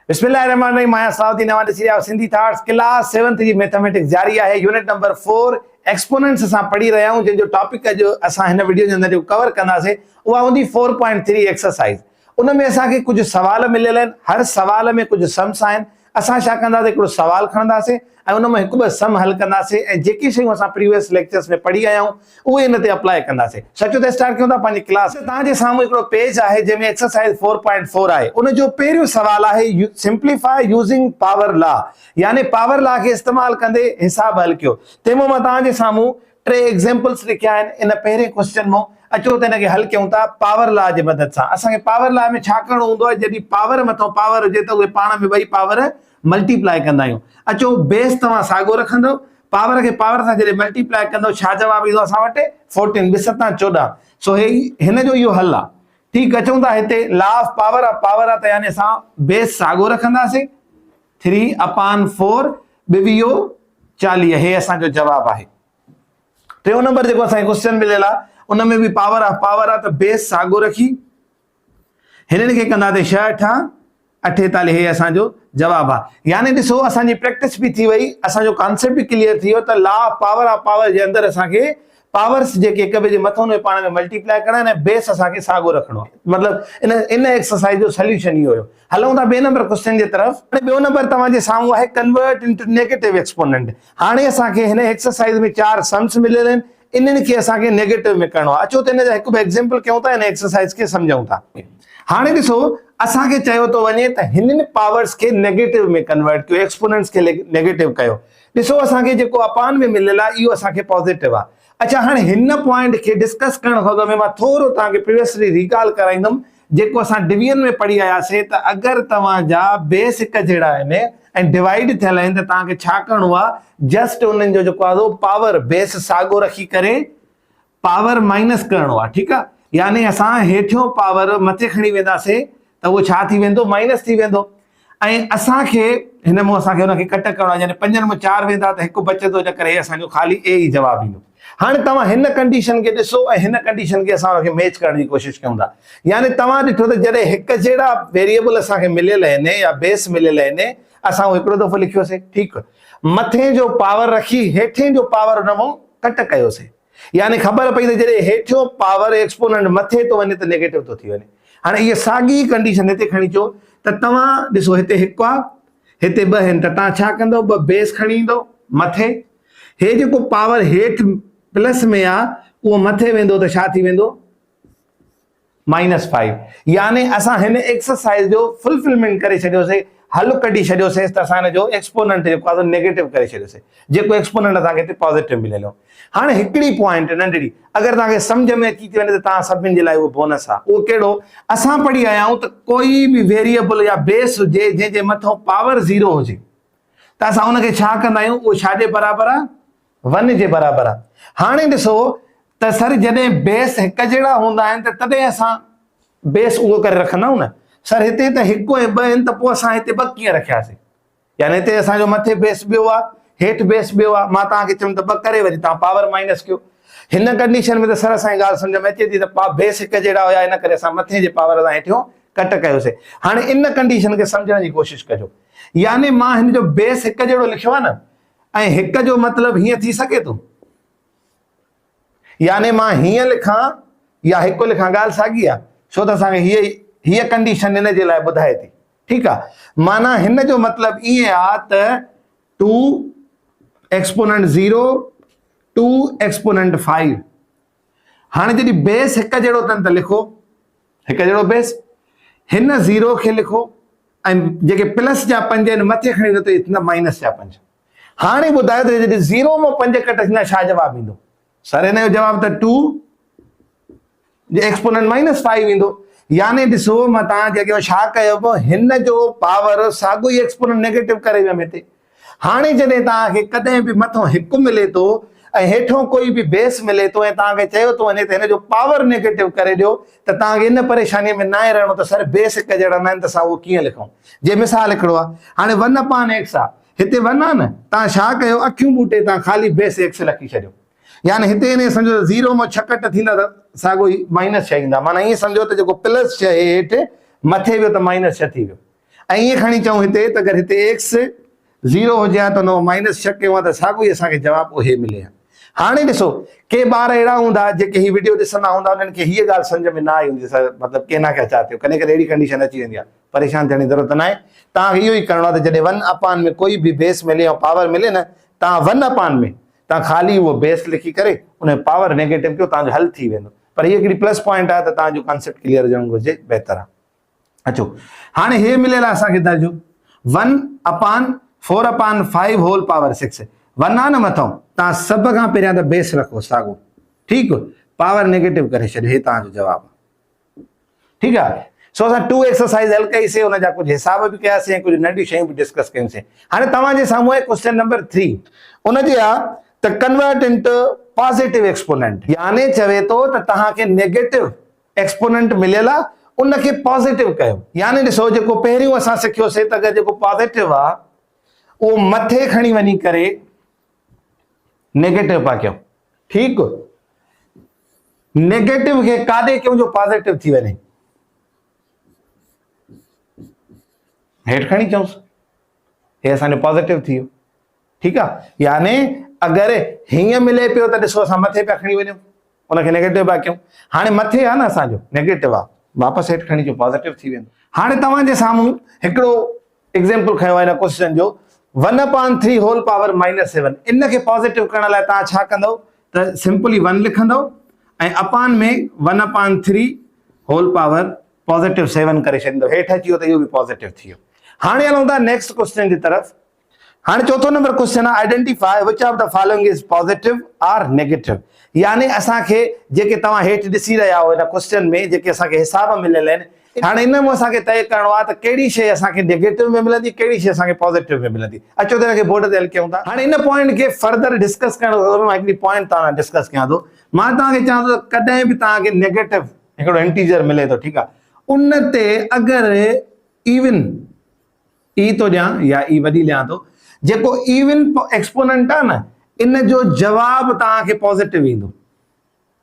बिस्मिल्लाहिर्रहमानिर्रहीम। माया साउदी नवा ॾिसी रहिया सिंधी थॉट्स क्लास 7th जी मैथमेटिक्स जारी है। यूनिट नंबर 4 एक्सपोनेंट्स असां पढ़ी रहिया आहियूं, जिन जो टॉपिक अॼु असां हिन वीडियो जे अंदर जो कवर कंदासीं उहा हूंदी 4.3 एक्सरसाइज। उन में असांखे कुझु सवाल मिलियल आहिनि, हर सवाल में कुझु सम्स आहिनि। असां छा कंदासीं, हिकिड़ो सवाल खणंदासीं ऐं उन में हिकु ॿ सम हल कंदासीं ऐं जेकी शयूं असां प्रीवियस लेक्चर्स में पढ़ी आया आहियूं उहे इन ते अप्लाई कंदासीं। सचो त स्टार्ट कयूं था पंहिंजी क्लास। तव्हांजे साम्हूं हिकिड़ो पेज आहे जंहिंमें एक्सरसाइज 4.4 आहे। उन जो पहिरियों सवाल आहे सिंप्लीफाई यूजिंग पावर लॉ, यानी पावर लॉ खे इस्तेमाल कंदे हिसाब हल कयो। तंहिंमें मां तव्हांजे साम्हूं 3 एग्जांपल्स लिखिया आहिनि। इन पहिरें क्वेश्चन में अचो त हिनखे हल कयूं था पावर लॉ जे मदद सां। असांखे पावर लॉ में छा करणो हूंदो आहे, जॾहिं पावर मथां पावर हुजे त उहे पाण में ॿई पावर मल्टीप्लाई कंदा आहियूं। अचो बेस तव्हां साॻियो रखंदव, पावर खे पावर सां जॾहिं मल्टीप्लाई कंदव छा जवाब ईंदो असां वटि 14 ॿ 7 14। सो हिन जो इहो हल आहे। ठीकु, अचूं था हिते लॉ ऑफ पावर आहे त यानी असां बेस साॻियो रखंदासीं 3/4 ॿियो 40। हे असांजो जवाब आहे। टियों नंबर जेको असांखे क्वेश्चन मिलियल आहे उन में बि पावर आहे त बेस साॻियो रखी हिननि खे कंदासीं 6 × 8 = 48। हे असांजो जवाब आहे। यानी ॾिसो असांजी प्रैक्टिस बि थी वई, असांजो कॉन्सेप्ट बि क्लियर थी वियो त लॉ ऑफ पावर जे अंदरि असांखे पावर्स जेके हिक ॿिए जे मथां उहे पाण में मल्टीप्लाई करणा आहिनि ऐं बेस असांखे साॻियो रखणो आहे। मतिलबु इन एक्सरसाइज जो सोल्यूशन इहो हुयो। हलूं था ॿिए नंबर क्वेश्चन जे तरफ़। ॿियो नंबर तव्हांजे साम्हूं आहे कन्वर्ट इनटू नेगेटिव एक्सपोनेंट। हाणे असांखे हिन एक्सरसाइज में 4 सम्स मिलियल आहिनि, इन्हनि खे असांखे नेगेटिव में करणो आहे। अचो त हिन जा हिकु ॿ एग्जांपल कयूं था, हिन एक्सरसाइज खे सम्झूं था। हाणे ॾिसो असांखे चयो थो वञे त हिननि पावर्स खे नेगेटिव में कन्वर्ट कयो, एक्सपोनेंट्स खे नेगेटिव कयो। ॾिसो असांखे जेको अपान में मिलियल आहे इहो असांखे पॉज़िटिव आहे। अच्छा, हाणे हिन पॉइंट खे डिस्कस करण खां अॻु में मां थोरो तव्हांखे प्रीवियसली रिकॉल कराईंदुमि जेको असां डिवीजन में पढ़ी आयासीं त अगरि तव्हांजा बेस हिक जहिड़ा आहिनि ऐं डिवाइड थियल आहिनि त तव्हांखे छा करणो आहे, जस्ट उन्हनि जो जेको आहे पावर बेस साॻियो रखी करे पावर माइनस करणो आहे। ठीकु आहे, यानी असां हेठियों पावर मथे खणी वेंदासीं त उहो छा थी वेंदो, माइनस थी वेंदो। ऐं असांखे हिन में असांखे हुनखे कट करणो आहे, यानी 5 में 4 वेंदा त हिकु बचंदो, इन करे असांजो ख़ाली ए ई जवाबु ईंदो। हाणे तव्हां हिन कंडीशन खे ॾिसो ऐं हिन कंडीशन खे असां हुनखे मैच करण जी कोशिशि कयूं था। यानी तव्हां ॾिठो त जॾहिं हिकु जहिड़ा वेरिएबल असांखे मिलियल आहिनि या बेस मिलियल आहिनि, असां उहो हिकिड़ो दफ़ो लिखियोसीं। ठीकु, मथे जो पावर रखी हेठे जो पावर हुन मां कट कयोसीं, यानी ख़बर पई त जॾहिं हेठियों पावर एक्सपोनेंट मथे थो वञे त नेगेटिव थो थी वञे। हाणे इहा साॻी कंडीशन हिते खणी अचो त तव्हां ॾिसो हिते हिकु आहे, हिते 2 आहिनि, त तव्हां छा कंदव, 2 बेस खणी ईंदो मथे। हे जेको पावर हेठि प्लस में आहे उहो मथे वेंदो त छा थी वेंदो, -5। यानी असां हिन एक्सरसाइज जो फुलफिलमेंट करे छॾियोसीं, हल कढी छॾियोसीं त असां हिन जो एक्सपोनेंट जेको आहे नेगेटिव करे छॾियोसीं, जेको एक्सपोनेंट असांखे हिते पॉज़िटिव मिलियल हो। हाणे हिकिड़ी पॉइंट नंढड़ी अगरि तव्हांखे सम्झ में अची थी वञे त तव्हां सभिनि जे लाइ उहो बोनस आहे। उहो कहिड़ो, असां पढ़ी आया आहियूं त कोई बि वेरिएबल या बेस हुजे जंहिंजे मथां पावर 0 हुजे त असां हुनखे छा कंदा आहियूं, उहो छाजे बराबरि आहे, 1 जे बराबरि आहे। हाणे ॾिसो त सर जॾहिं बेस हिकु जहिड़ा हूंदा आहिनि त तॾहिं असां बेस उहो करे रखंदा आहियूं न। सर हिते त 1 ऐं 2 आहिनि, त पोइ असां हिते 2 कीअं रखियासीं, यानी हिते असांजो मथे बेस ॿियो आहे, हेठि बेस ॿियो आहे। मां तव्हांखे चयुमि त 2 करे वरी तव्हां पावर माइनस कयो। हिन कंडीशन में त सर असांजी ॻाल्हि सम्झ में अचे थी त बेस हिकु जहिड़ा हुया, इन करे असां मथे जे पावर सां हेठियों कट कयोसीं। हाणे इन कंडीशन खे सम्झण जी कोशिशि कजो। यानी मां हिन जो बेस हिकु जहिड़ो लिखियो आहे न, ऐं हिकु जो मतिलबु हीअं थी सघे थो, यानी मां हीअं लिखां या हिकु लिखां, ॻाल्हि साॻी आहे, छो त असांखे हीअ कंडीशन हिन जे लाइ ॿुधाए थी। ठीकु आहे, माना हिन जो मतिलबु ईअं आहे त 2 एक्सपोनेंट 0 2 एक्सपोनेंट 5। हाणे जॾहिं बेस हिकु जहिड़ो अथनि त लिखो हिकु जहिड़ो बेस, हिन 0 खे लिखो ऐं जेके प्लस जा 5 आहिनि मथे खणी ईंदो त माइनस जा 5। हाणे ॿुधायो त जॾहिं 0 मां 5 कट थींदा छा जवाबु ईंदो, सर हिन जो जवाबु त 2 एक्सपोनेंट -5 ईंदो। यानी ॾिसो मां तव्हांजे अॻियां छा कयो, हिन जो पावर साॻियो ई एक्सपोनेंट नेगेटिव करे वियमि हिते। हाणे जॾहिं तव्हांखे कॾहिं बि मथां 1 मिले थो ऐं हेठों कोई बि बेस मिले थो ऐं तव्हांखे चयो थो वञे त हिन जो पावर नेगेटिव करे ॾियो, त तव्हांखे इन परेशानीअ में न आहे रहणो त सर बेस हिकु जहिड़ा न आहिनि त असां उहो कीअं लिखूं। जे मिसाल हिकिड़ो आहे, हाणे 1/x आहे, हिते 1 आहे न, तव्हां छा कयो, अखियूं ॿूटे तव्हां ख़ाली बेस x लिखी छॾियो। यानी हिते इन सम्झो 0 मां 6 कट थींदा त साॻियो ई -6 ईंदा। माना ईअं सम्झो त जेको +6 हेठि मथे वियो त -6 थी वियो। ऐं ईअं खणी चऊं हिते त अगरि हिते x 0 हुजे हा त उन माइनस 6 कयूं त साॻियो ई असांखे जवाबु उहे मिले हा। हाणे ॾिसो के ॿार अहिड़ा हूंदा जेके हीअ वीडियो ॾिसंदा हूंदा उन्हनि खे हीअ ॻाल्हि सम्झ में न आई हूंदी सर मतिलबु के ना क्या चाहते हो, कॾहिं कॾहिं अहिड़ी कंडीशन अची वेंदी आहे, परेशान थियण जी ज़रूरत न आहे। तव्हांखे इहो ई करिणो आहे त जॾहिं 1/, में कोई बि बेस मिले या पावर मिले न, तव्हां 1/, में तव्हां ख़ाली उहो बेस लिखी करे उन पावर नेगेटिव कयो, तव्हांजो हल थी वेंदो। पर हीअ हिकिड़ी प्लस पॉइंट आहे त तव्हांजो कॉन्सेप्ट क्लियर हुजणु घुरिजे, बहितर आहे। अचो हाणे हे मिलियल आहे असांखे दर्जो 1/4/5 होल पावर 6। 1 आहे न मथां, तव्हां सभ खां पहिरियां त बेस रखो साॻियो, ठीकु, पावर नेगेटिव करे छॾियो, हे तव्हांजो जवाबु, ठीकु आहे। सो असां 2 एक्सरसाइज़ हल कईसीं, हुनजा कुझु हिसाब बि कयासीं, कुझु नंढियूं शयूं बि डिस्कस कयूंसीं। हाणे तव्हांजे साम्हूं आहे क्वेश्चन नंबर 3, उनजे आहे त कन्वर्ट इनटू पॉजिटिव एक्सपोनेंट, यानी चवे थो त तव्हांखे नेगेटिव एक्सपोनेंट मिलियल आहे उनखे पॉजिटिव कयो। यानी ॾिसो जेको पहिरियों असां सिखियोसीं त अगरि जेको पॉजिटिव आहे उहो मथे खणी वञी करे नेगेटिव पिया कयूं, ठीकु, नेगेटिव खे काॾे कयूं जो पॉजिटिव थी वञे, हेठि खणी चऊंसि, हे असांजो पॉजिटिव थी वियो, ठीकु आहे। यानी अगरि हीअं मिले पियो त ॾिसो असां मथे पिया खणी वञूं, उनखे नेगेटिव पिया कयूं। हाणे मथे आहे न असांजो नेगेटिव आहे, वापसि हेठि खणी अचो पॉजिटिव थी वेंदो। हाणे तव्हांजे साम्हूं हिकिड़ो एग्जाम्पल खयो आहे हिन क्वेश्चन जो 1/3 होल पावर -7। इनखे पॉजिटिव करण लाइ तव्हां छा कंदव त सिंपली 1 लिखंदव ऐं अपान में 1/3 होल पावर +7 करे छॾींदव, हेठि अची वियो त इहो बि पॉजिटिव थी वियो। हाणे हलूं था नेक्स्ट क्वेश्चन जी तरफ़। हाणे चौथो नंबर क्वेश्चन आहे identify which of the following is positive or negative. यानी असांखे जेके तव्हां हेठि ॾिसी रहिया हो हिन क्वेश्चन में जेके असांखे हिसाब मिलियल आहिनि, हाणे इन में असांखे तय करिणो आहे त कहिड़ी शइ असांखे नेगेटिव में मिलंदी, कहिड़ी शइ असांखे पॉजिटिव में मिलंदी। अचो त हिनखे बोर्ड ते हल कयूं था। हाणे इन पॉइंट खे फर्दर डिस्कस करणु मां हिकिड़ी पॉइंट तव्हां डिस्कस कयां थो। मां तव्हांखे चवां थो कॾहिं बि तव्हांखे नेगेटिव हिकिड़ो इंटीजर मिले थो, ठीकु आहे, उन ते अगरि इवन ई थो ॾियां या ई वॾी ॾियां थो, जेको इवन एक्सपोनेंट आहे न, इन जो जवाबु तव्हांखे पॉजिटिव ईंदो।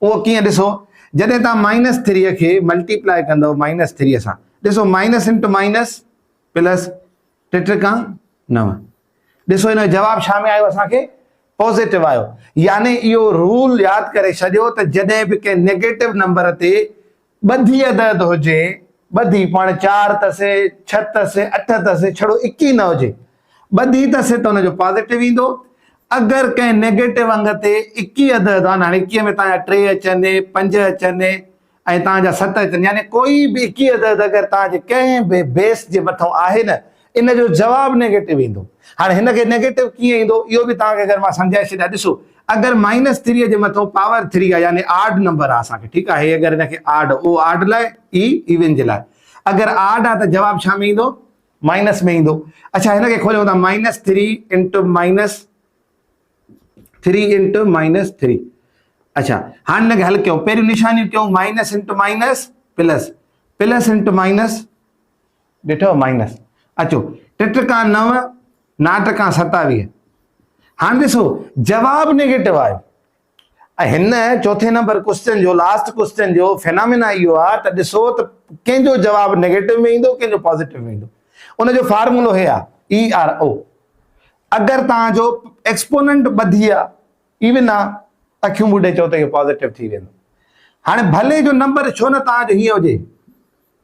उहो कीअं ॾिसो, जॾहिं तव्हां -3 खे मल्टीप्लाए कंदव -3 सां, ॾिसो माइनस इंटू माइनस प्लस 3×9, ॾिसो हिन जो जवाबु छा में आयो, असांखे पॉजिटिव आयो। यानी इहो रूल यादि करे छॾियो त जॾहिं बि कंहिं नेगेटिव नंबर ते ॿधी अदद हुजे, ॿधी पाण 4 अथसि 6 अथसि 8 अथसि, छड़ो 21 न हुजे, ॿधी अथसि त हुनजो पॉजिटिव ईंदो। अगरि कंहिं नेगेटिव अंग ते 21 अदद आहे, हाणे 21 में तव्हांजा 3 अचनि 5 अचनि ऐं तव्हांजा 7 अचनि, यानी कोई बि 21 अदद अगरि तव्हांजे कंहिं बि बेस जे मथां आहे न, इन जो जवाबु नेगेटिव ईंदो। हाणे हिनखे नेगेटिव कीअं ईंदो इहो बि तव्हांखे अगरि मां सम्झाए छॾियां। ॾिसो अगरि -3 जे मथां पावर 3 आहे, यानी आड नंबर आहे असांखे, ठीकु आहे, हे अगरि हिनखे आड, ओ आड लाइ ई इवन जे लाइ, अगरि आड आहे त जवाबु छा में ईंदो, माइनस में ईंदो। अच्छा हिनखे खोलियूं था, -3 × -3। अच्छा हाणे हिनखे हल कयूं, पहिरियों निशानियूं कयूं, minus into minus plus, plus into minus, ॾिठो माइनस। अचो 3 × 9 9 × 27। हाणे ॾिसो जवाबु नेगेटिव आयो। ऐं हिन चौथे नंबर क्वेश्चन जो लास्ट क्वेश्चन जो फेनामिना इहो आहे त ॾिसो त कंहिंजो जवाबु नेगेटिव में ईंदो, कंहिंजो पॉजिटिव में ईंदो। उनजो फार्मूलो हे आहे ERO। अगरि तव्हांजो एक्सपोनेंट ॿधी आहे, इवन आहे, अखियूं ॿुॾे चओ त इहो पॉजिटिव थी वेंदो। हाणे भले जो नंबर छो न तव्हांजो हीअं हुजे,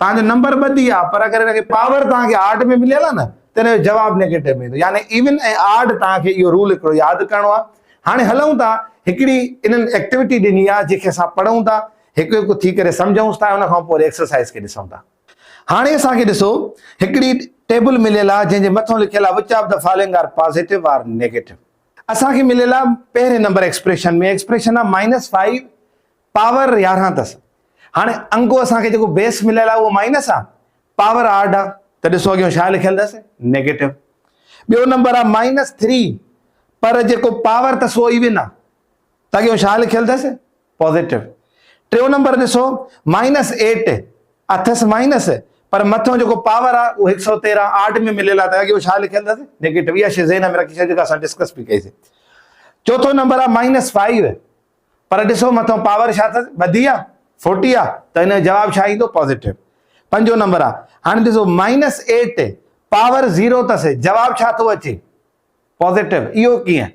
तव्हांजो नंबर ॿधी आहे, पर अगरि हिनखे पावर तव्हांखे आड में मिलियल आहे न, त हिनजो जवाबु नेगेटिव में ईंदो। यानी इवन ऐं आड तव्हांखे इहो रूल हिकिड़ो यादि करिणो आहे। हाणे हलूं था, हिकिड़ी इन्हनि एक्टिविटी ॾिनी आहे जंहिंखे असां पढ़ूं था, हिकु हिकु थी करे सम्झूंसि था, हुन खां पोइ एक्सरसाइज़ खे ॾिसूं था। हाणे असांखे ॾिसो हिकिड़ी टेबल मिलियल आहे जंहिंजे मथां लिखियल आहे which of the following are positive or negative. असांखे मिलियल आहे पहिरें नंबर एक्सप्रेशन में, एक्सप्रेशन आहे -5 पावर 11 अथसि। हाणे अंगो असांखे जेको बेस मिलियल आहे उहो माइनस आहे, पावर आड आहे, त ॾिसो अॻियां छा लिखियल अथसि, नेगेटिव। ॿियो नंबर आहे -3 पर जेको पावर अथसि उहो इवन आहे, त अॻियां छा लिखियल अथसि, पॉजिटिव। टियों नंबर ॾिसो -8 अथसि माइनस, पर मथां जेको पावर आहे उहो 113 आड में मिलियल आहे, त अॻियां छा लिखियल अथसि, नेगेटिव। इहा शइ ज़हन में रखी छॾियो, असां डिस्कस बि कईसीं। चौथों नंबर आहे -5 पर ॾिसो मथां पावर छा अथसि, ॿधी आहे, 40 आहे, त हिन जो जवाबु छा ईंदो, पॉजिटिव। पंजो नंबर आहे, हाणे ॾिसो -8 पावर 0 अथसि, जवाब छा थो अचे पॉज़िटिव। इहो कीअं?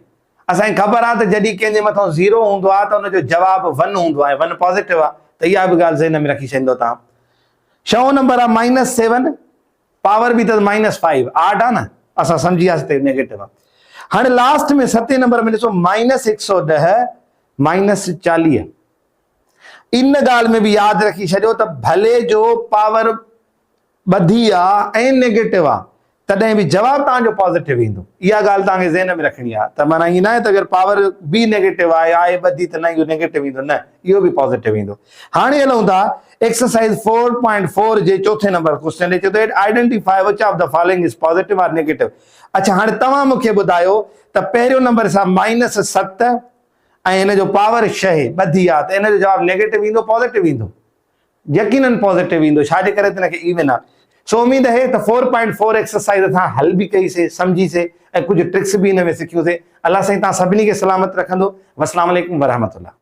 असांखे ख़बर आहे त जॾहिं कंहिंजे मथां 0 हूंदो आहे त हुनजो जवाब 1 हूंदो आहे, 1 पॉज़िटिव आहे। त इहा बि ॻाल्हि ज़हन में रखी छॾींदो तव्हां। 6 नंबर आहे -7, पावर बि अथसि -5, आड आहे न, असां सम्झी वियासीं त नेगेटिव आहे। हाणे लास्ट में 7 नंबर में ॾिसो -110 -40। इन ॻाल्हि में बि यादि रखी छॾियो त भले जो पावर ॿधी आहे ऐं नेगेटिव आहे तॾहिं बि जवाब तव्हांजो पॉज़िटिव ईंदो। इहा ॻाल्हि तव्हांखे ज़हन में रखणी आहे। त माना ईअं न आहे त अगरि पावर बि नेगेटिव आहे ॿधी त न इहो नेगेटिव ईंदो, न, इहो बि पॉज़िटिव ईंदो। हाणे हलूं था एक्सरसाइज़ 4.4 जे चौथे नंबर क्वेश्चन चए थो identify which of the following is positive और नेगेटिव। अच्छा, हाणे तव्हां मूंखे ॿुधायो त पहिरियों नंबर सां -7 ऐं हिन जो पावर 6 ॿधी आहे त हिन जो जवाब नेगेटिव ईंदो पॉज़िटिव ईंदो? यकीनन पॉज़िटिव ईंदो। छाजे करे त हिनखे इवन आहे। सो उम्मीद आहे त 4.4 एक्सरसाइज़ असां हल बि कईसीं, सम्झीसीं ऐं कुझु ट्रिक्स बि हिन में सिखियूंसीं। अलाह साईं तव्हां सभिनी खे सलामत रखंदो। अस्सलाम वालेकुम वरहमतुल्लाह।